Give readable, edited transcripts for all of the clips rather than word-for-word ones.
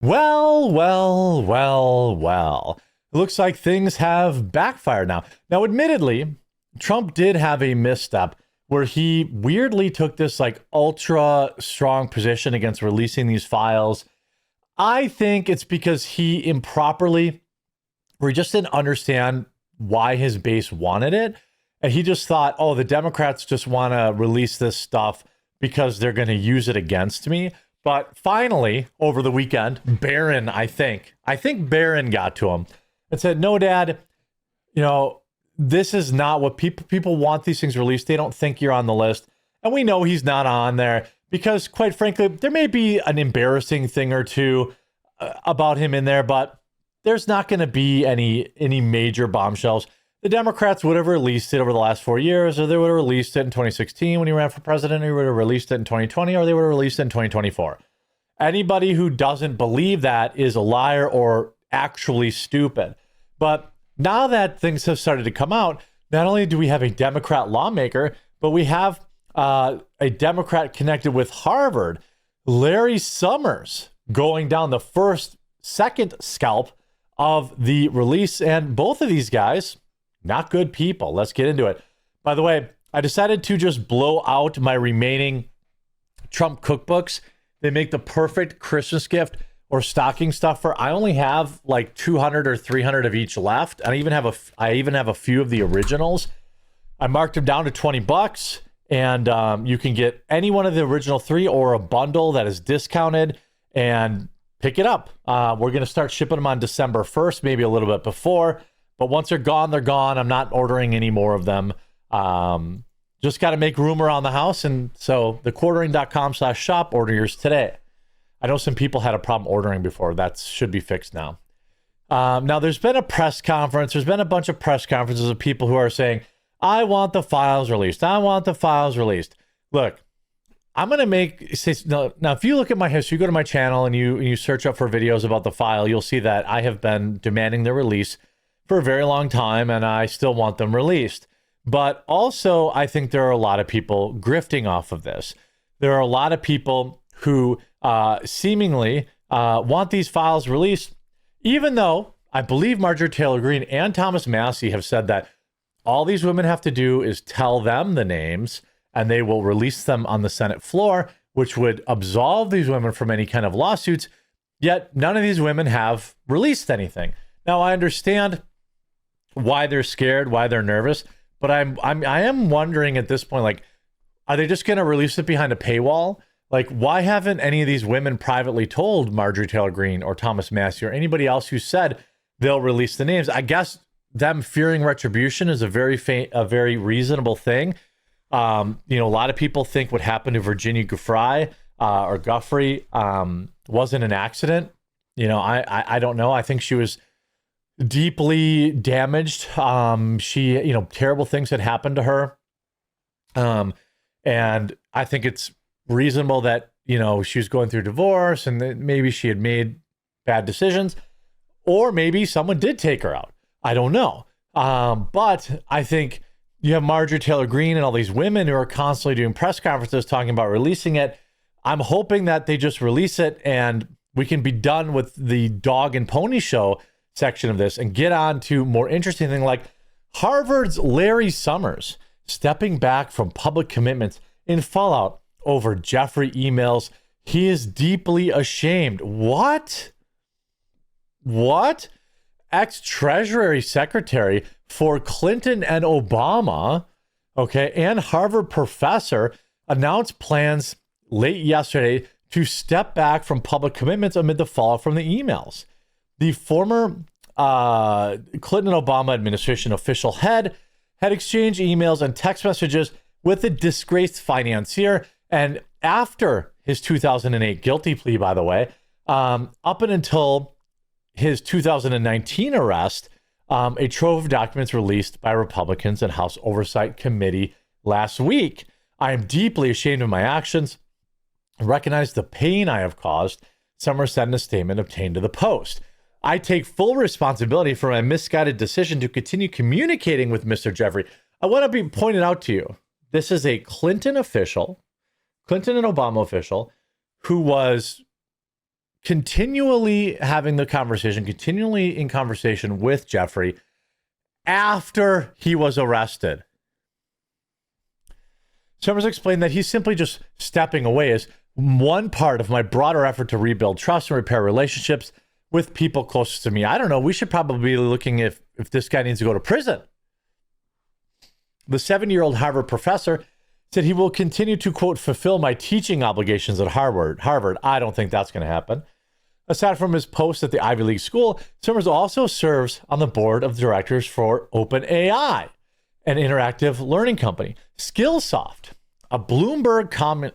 Well. It looks like things have backfired now. Now, admittedly, Trump did have a misstep where he weirdly took this like ultra strong position against releasing these files. I think it's because he improperly, or he just didn't understand why his base wanted it. And he just thought, oh, the Democrats just want to release this stuff because they're going to use it against me. But finally, over the weekend, Barron, I think Barron got to him and said, no, Dad, this is not what people want these things released. They don't think you're on the list. And we know he's not on there because, quite frankly, there may be an embarrassing thing or two about him in there, but there's not going to be any major bombshells. The Democrats would have released it over the last 4 years, or they would have released it in 2016 when he ran for president, or they would have released it in 2020, or they would have released it in 2024. Anybody who doesn't believe that is a liar or actually stupid. But now that things have started to come out, not only do we have a Democrat lawmaker, but we have a Democrat connected with Harvard, Larry Summers, going down the second scalp of the release. And both of these guys, not good people. Let's get into it. By the way, I decided to just blow out my remaining Trump cookbooks. They make the perfect Christmas gift or stocking stuffer. I only have like 200 or 300 of each left. And I even have a few of the originals. I marked them down to $20, and you can get any one of the original 3 or a bundle that is discounted and pick it up. We're going to start shipping them on December 1st, maybe a little bit before. But once they're gone, they're gone. I'm not ordering any more of them. Just got to make room around the house. And so thequartering.com/shop, order yours today. I know some people had a problem ordering before. That should be fixed now. Now, there's been a press conference. There's been a bunch of press conferences of people who are saying, I want the files released. I want the files released. Look, I'm going to now, if you look at my history, you go to my channel and you search up for videos about the file, you'll see that I have been demanding their release for a very long time, and I still want them released. But also, I think there are a lot of people grifting off of this. There are a lot of people who seemingly want these files released, even though I believe Marjorie Taylor Greene and Thomas Massie have said that all these women have to do is tell them the names, and they will release them on the Senate floor, which would absolve these women from any kind of lawsuits. Yet none of these women have released anything. Now, I understand why they're scared, why they're nervous, but I am wondering at this point, like, are they just going to release it behind a paywall? Like, why haven't any of these women privately told Marjorie Taylor Greene or Thomas Massie or anybody else who said they'll release the names? I guess them fearing retribution is a very reasonable thing. A lot of people think what happened to Virginia Giuffre wasn't an accident. I don't know. I think she was deeply damaged. Terrible things had happened to her. And I think it's reasonable that, she was going through divorce and that maybe she had made bad decisions, or maybe someone did take her out. I don't know. But I think you have Marjorie Taylor Greene and all these women who are constantly doing press conferences talking about releasing it. I'm hoping that they just release it and we can be done with the dog and pony show section of this and get on to more interesting thing like Harvard's Larry Summers stepping back from public commitments in fallout over Jeffrey emails. He is deeply ashamed. What? Ex-Treasury Secretary for Clinton and Obama, and Harvard professor announced plans late yesterday to step back from public commitments amid the fallout from the emails. The former Clinton Obama administration official had exchanged emails and text messages with the disgraced financier. And after his 2008 guilty plea, by the way, up and until his 2019 arrest, a trove of documents released by Republicans and House Oversight Committee last week. I am deeply ashamed of my actions. I recognize the pain I have caused, Summers said in a statement obtained to the Post. I take full responsibility for my misguided decision to continue communicating with Mr. Jeffrey. I want to be pointed out to you, this is a Clinton and Obama official, who was continually having the conversation, continually in conversation with Jeffrey after he was arrested. Summers explained that he's simply just stepping away as one part of my broader effort to rebuild trust and repair relationships with people closest to me. I don't know. We should probably be looking if this guy needs to go to prison. The 70-year-old Harvard professor said he will continue to, quote, fulfill my teaching obligations at Harvard. I don't think that's going to happen. Aside from his post at the Ivy League school, Summers also serves on the board of directors for OpenAI, an interactive learning company, Skillsoft, a Bloomberg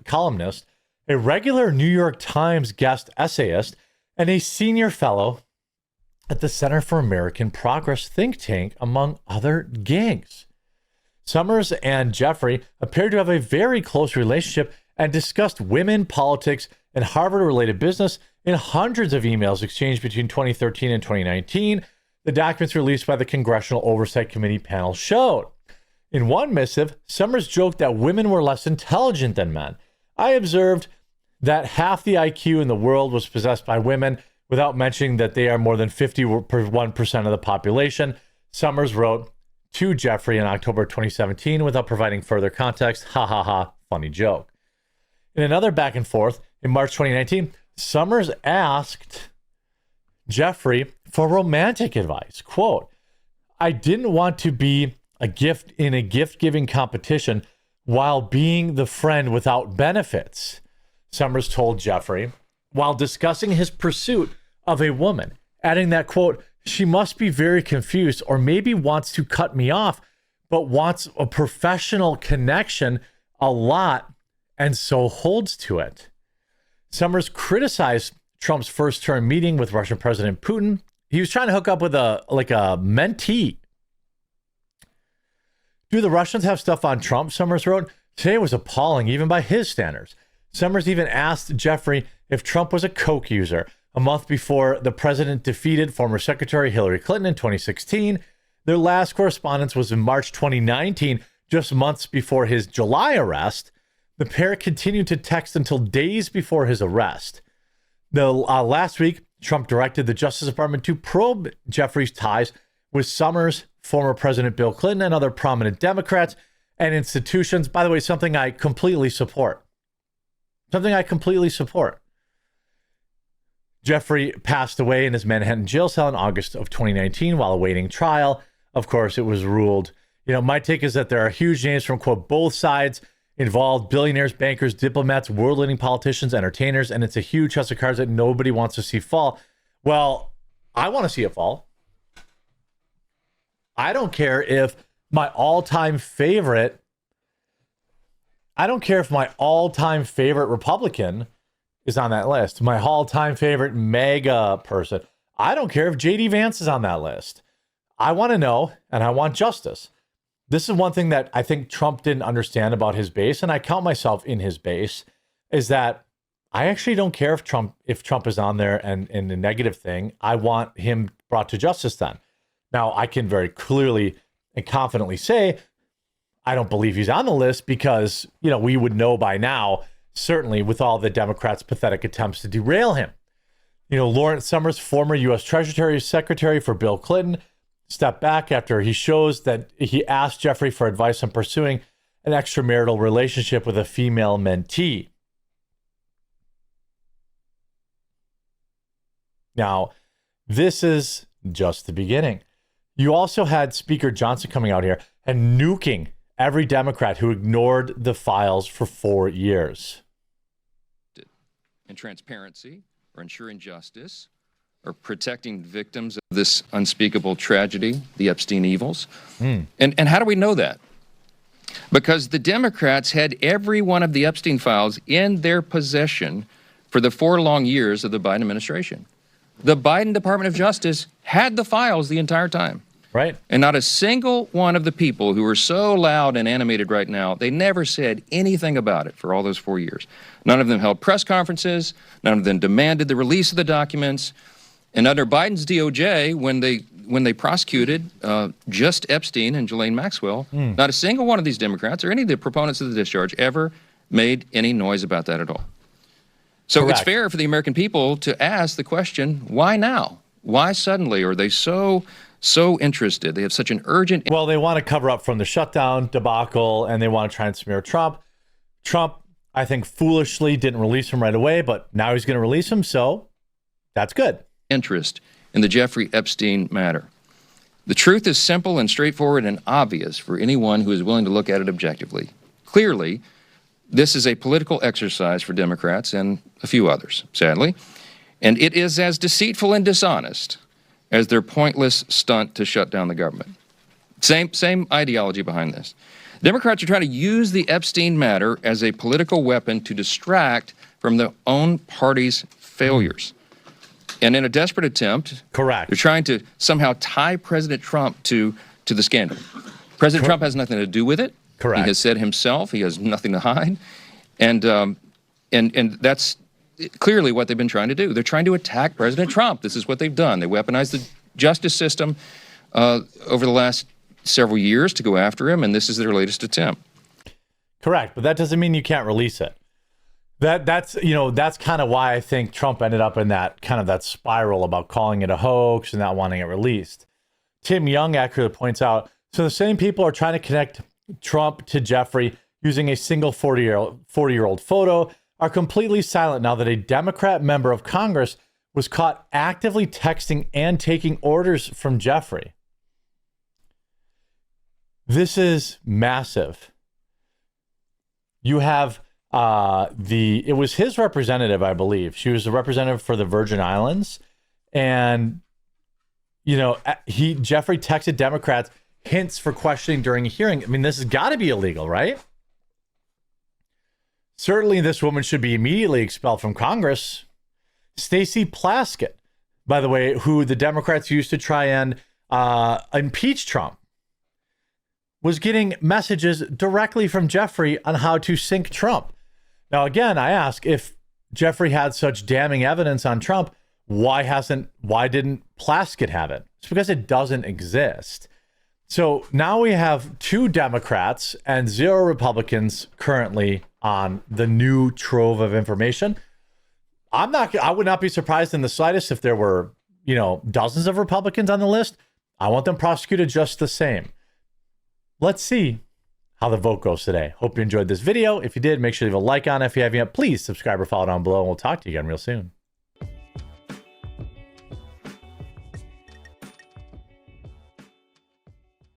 columnist, a regular New York Times guest essayist, and a senior fellow at the Center for American Progress think tank, among other gigs. Summers and Jeffrey appeared to have a very close relationship and discussed women, politics, and Harvard-related business in hundreds of emails exchanged between 2013 and 2019, the documents released by the Congressional Oversight Committee panel showed. In one missive, Summers joked that women were less intelligent than men. I observed that half the IQ in the world was possessed by women, without mentioning that they are more than 51% of the population. Summers wrote to Jeffrey in October 2017 without providing further context. Ha ha ha, funny joke. In another back and forth, in March 2019, Summers asked Jeffrey for romantic advice. Quote, I didn't want to be a gift in a gift-giving competition while being the friend without benefits, Summers told Jeffrey while discussing his pursuit of a woman, adding that, quote, she must be very confused or maybe wants to cut me off, but wants a professional connection a lot and so holds to it. Summers criticized Trump's first-term meeting with Russian President Putin. He was trying to hook up with a mentee. Do the Russians have stuff on Trump? Summers wrote. Today was appalling, even by his standards. Summers even asked Jeffrey if Trump was a coke user. A month before the president defeated former Secretary Hillary Clinton in 2016, their last correspondence was in March 2019, just months before his July arrest. The pair continued to text until days before his arrest. Last week, Trump directed the Justice Department to probe Jeffrey's ties with Summers, former President Bill Clinton, and other prominent Democrats and institutions. By the way, something I completely support. Jeffrey passed away in his Manhattan jail cell in August of 2019 while awaiting trial. Of course, it was ruled. My take is that there are huge names from, quote, both sides involved, billionaires, bankers, diplomats, world-leading politicians, entertainers, and it's a huge house of cards that nobody wants to see fall. Well, I want to see it fall. I don't care if my all-time favorite Republican is on that list. My all-time favorite MAGA person. I don't care if JD Vance is on that list. I want to know, and I want justice. This is one thing that I think Trump didn't understand about his base, and I count myself in his base, is that I actually don't care if Trump is on there and in a negative thing. I want him brought to justice then. Now, I can very clearly and confidently say I don't believe he's on the list because, we would know by now, certainly with all the Democrats' pathetic attempts to derail him. Lawrence Summers, former U.S. Treasury Secretary for Bill Clinton, stepped back after he shows that he asked Jeffrey for advice on pursuing an extramarital relationship with a female mentee. Now, this is just the beginning. You also had Speaker Johnson coming out here and nuking every Democrat who ignored the files for 4 years. And transparency, or ensuring justice, or protecting victims of this unspeakable tragedy, the Epstein evils. And how do we know that? Because the Democrats had every one of the Epstein files in their possession for the 4 long years of the Biden administration. The Biden Department of Justice had the files the entire time. Right. And not a single one of the people who are so loud and animated right now, they never said anything about it for all those 4 years. None of them held press conferences. None of them demanded the release of the documents. And under Biden's DOJ, when they prosecuted just Epstein and Ghislaine Maxwell, not a single one of these Democrats or any of the proponents of the discharge ever made any noise about that at all. So Correct. it's fair for the American people to ask the question, why now? Why suddenly are they so interested? They have such an urgent... Well, they want to cover up from the shutdown debacle, and they want to try and smear Trump. Trump, I think, foolishly didn't release him right away, but now he's going to release him, so that's good. ...interest in the Jeffrey Epstein matter. The truth is simple and straightforward and obvious for anyone who is willing to look at it objectively. Clearly, this is a political exercise for Democrats and a few others, sadly, and it is as deceitful and dishonest as their pointless stunt to shut down the government. Same ideology behind this. Democrats are trying to use the Epstein matter as a political weapon to distract from their own party's failures. And in a desperate attempt, Correct. they're trying to somehow tie President Trump to the scandal. President Trump has nothing to do with it. Correct. He has said himself he has nothing to hide. And that's clearly what they've been trying to do. They're trying to attack President Trump. This is what they've done. They weaponized the justice system over the last several years to go after him, and this is their latest attempt. Correct, but that doesn't mean you can't release it. That's kind of why I think Trump ended up in that spiral about calling it a hoax and not wanting it released. Tim Young accurately points out, so the same people are trying to connect Trump to Jeffrey using a single 40-year-old photo are completely silent now that a Democrat member of Congress was caught actively texting and taking orders from Jeffrey. This is massive. You have it was his representative, I believe. She was a representative for the Virgin Islands. And, Jeffrey texted Democrats hints for questioning during a hearing. I mean, this has got to be illegal, right? Certainly, this woman should be immediately expelled from Congress. Stacey Plaskett, by the way, who the Democrats used to try and impeach Trump, was getting messages directly from Jeffrey on how to sink Trump. Now, again, I ask, if Jeffrey had such damning evidence on Trump, why didn't Plaskett have it? It's because it doesn't exist. So now we have 2 Democrats and 0 Republicans currently on the new trove of information. I would not be surprised in the slightest if there were, dozens of Republicans on the list. I want them prosecuted just the same. Let's see how the vote goes today. Hope you enjoyed this video. If you did, make sure you leave a like on it. If you haven't yet, please subscribe or follow down below, and we'll talk to you again real soon.